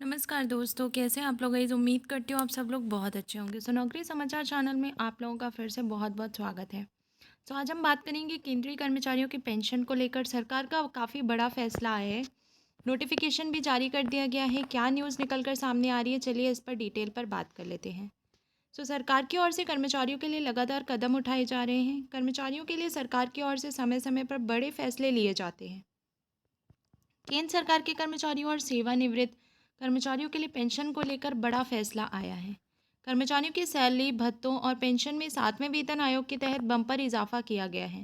नमस्कार दोस्तों, कैसे हैं आप लोग। गाइस उम्मीद करती हूँ आप सब लोग बहुत अच्छे होंगे। सो नौकरी समाचार चैनल में आप लोगों का फिर से बहुत बहुत स्वागत है। सो आज हम बात करेंगे केंद्रीय कर्मचारियों की पेंशन को लेकर सरकार का काफ़ी बड़ा फैसला आया है। नोटिफिकेशन भी जारी कर दिया गया है। क्या न्यूज़ निकल कर सामने आ रही है, चलिए इस पर डिटेल पर बात कर लेते हैं। सो सरकार की ओर से कर्मचारियों के लिए लगातार कदम उठाए जा रहे हैं। कर्मचारियों के लिए सरकार की ओर से समय समय पर बड़े फैसले लिए जाते हैं। केंद्र सरकार के कर्मचारियों और सेवानिवृत्त कर्मचारियों के लिए पेंशन को लेकर बड़ा फैसला आया है। कर्मचारियों की सैलरी, भत्तों और पेंशन में 7वें वेतन आयोग के तहत बम्पर इजाफा किया गया है।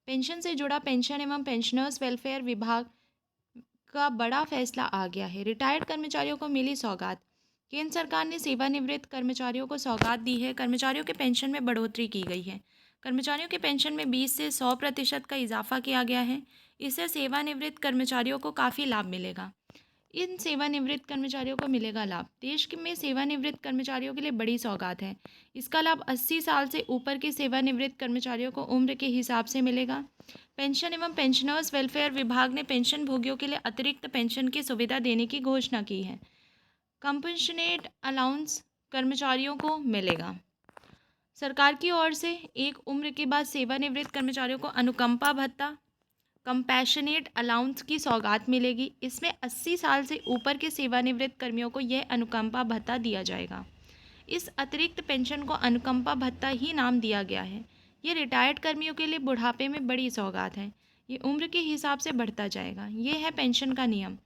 पेंशन से जुड़ा पेंशन एवं पेंशनर्स वेलफेयर विभाग का बड़ा फैसला आ गया है। रिटायर्ड कर्मचारियों को मिली सौगात। केंद्र सरकार ने सेवानिवृत्त कर्मचारियों को सौगात दी है। कर्मचारियों के पेंशन में बढ़ोतरी की गई है। कर्मचारियों के पेंशन में 20 से 100% का इजाफा किया गया है। इससे सेवानिवृत्त कर्मचारियों को काफ़ी लाभ मिलेगा। इन सेवानिवृत्त कर्मचारियों को मिलेगा लाभ। में सेवानिवृत्त कर्मचारियों के लिए बड़ी सौगात है। इसका लाभ 80 साल से ऊपर के सेवानिवृत्त कर्मचारियों को उम्र के हिसाब से मिलेगा। पेंशन एवं पेंशनर्स वेलफेयर विभाग ने पेंशन भोगियों के लिए अतिरिक्त पेंशन की सुविधा देने की घोषणा की है। कंपनसेट अलाउंस कर्मचारियों को मिलेगा। सरकार की ओर से एक उम्र के बाद सेवानिवृत्त कर्मचारियों को अनुकंपा भत्ता, कंपैशनेट अलाउंस की सौगात मिलेगी। इसमें 80 साल से ऊपर के सेवानिवृत्त कर्मियों को यह अनुकंपा भत्ता दिया जाएगा। इस अतिरिक्त पेंशन को अनुकंपा भत्ता ही नाम दिया गया है। ये रिटायर्ड कर्मियों के लिए बुढ़ापे में बड़ी सौगात है। ये उम्र के हिसाब से बढ़ता जाएगा। ये है पेंशन का नियम।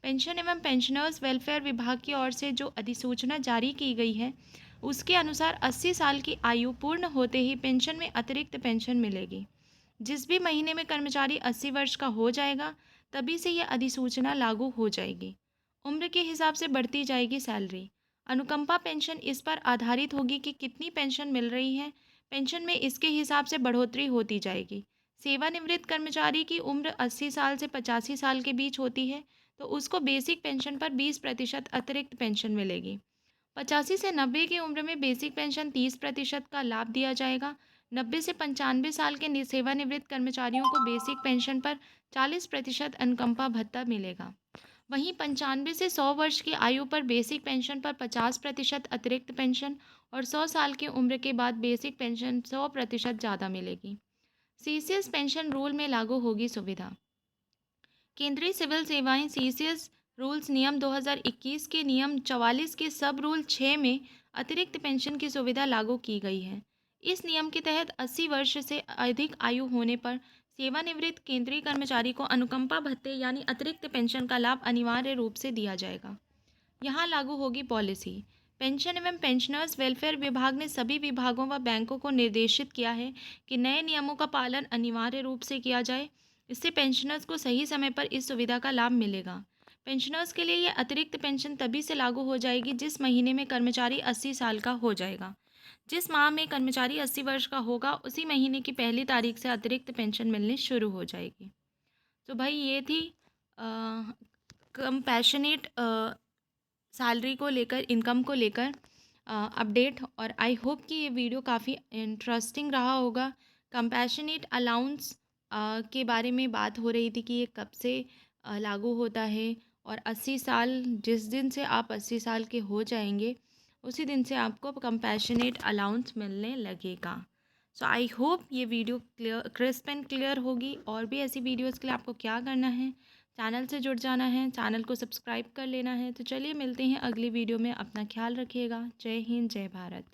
पेंशन एवं पेंशनर्स वेलफेयर विभाग की ओर से जो अधिसूचना जारी की गई है, उसके अनुसार 80 साल की आयु पूर्ण होते ही पेंशन में अतिरिक्त पेंशन मिलेगी। जिस भी महीने में कर्मचारी 80 वर्ष का हो जाएगा, तभी से यह अधिसूचना लागू हो जाएगी। उम्र के हिसाब से बढ़ती जाएगी सैलरी। अनुकंपा पेंशन इस पर आधारित होगी कि कितनी पेंशन मिल रही है। पेंशन में इसके हिसाब से बढ़ोतरी होती जाएगी। सेवानिवृत्त कर्मचारी की उम्र 80 साल से 85 साल के बीच होती है, तो उसको बेसिक पेंशन पर 20% अतिरिक्त पेंशन मिलेगी। 85 से 90 की उम्र में बेसिक पेंशन 30% का लाभ दिया जाएगा। 90 से 95 साल के सेवानिवृत्त कर्मचारियों को बेसिक पेंशन पर 40% अनुकंपा भत्ता मिलेगा। वहीं 95 से 100 वर्ष की आयु पर बेसिक पेंशन पर 50% अतिरिक्त पेंशन और 100 साल की उम्र के बाद बेसिक पेंशन 100% ज़्यादा मिलेगी। सीसीएस पेंशन रूल में लागू होगी सुविधा। केंद्रीय सिविल सेवाएं सीसीएस रूल्स नियम 2021 के नियम 44 के सब रूल 6 में अतिरिक्त पेंशन की सुविधा लागू की गई है। इस नियम के तहत 80 वर्ष से अधिक आयु होने पर सेवानिवृत्त केंद्रीय कर्मचारी को अनुकंपा भत्ते यानी अतिरिक्त पेंशन का लाभ अनिवार्य रूप से दिया जाएगा। यहाँ लागू होगी पॉलिसी। पेंशन एवं पेंशनर्स वेलफेयर विभाग ने सभी विभागों व बैंकों को निर्देशित किया है कि नए नियमों का पालन अनिवार्य रूप से किया जाए। इससे पेंशनर्स को सही समय पर इस सुविधा का लाभ मिलेगा। पेंशनर्स के लिए यह अतिरिक्त पेंशन तभी से लागू हो जाएगी जिस महीने में कर्मचारी 80 साल का हो जाएगा। जिस माह में कर्मचारी 80 वर्ष का होगा, उसी महीने की पहली तारीख से अतिरिक्त पेंशन मिलनी शुरू हो जाएगी। तो भाई ये थी कंपैशनेट सैलरी को लेकर, इनकम को लेकर अपडेट। और आई होप कि ये वीडियो काफ़ी इंटरेस्टिंग रहा होगा। कंपैशनेट अलाउंस के बारे में बात हो रही थी कि ये कब से लागू होता है। और 80 साल, जिस दिन से आप 80 साल के हो जाएंगे, उसी दिन से आपको कंपैशनेट अलाउंस मिलने लगेगा। सो आई होप ये video clear, crisp and clear होगी। और भी ऐसी वीडियोज़ के लिए आपको क्या करना है, चैनल से जुड़ जाना है, चैनल को सब्सक्राइब कर लेना है। तो चलिए मिलते हैं अगली वीडियो में। अपना ख्याल रखिएगा। जय हिंद, जय भारत।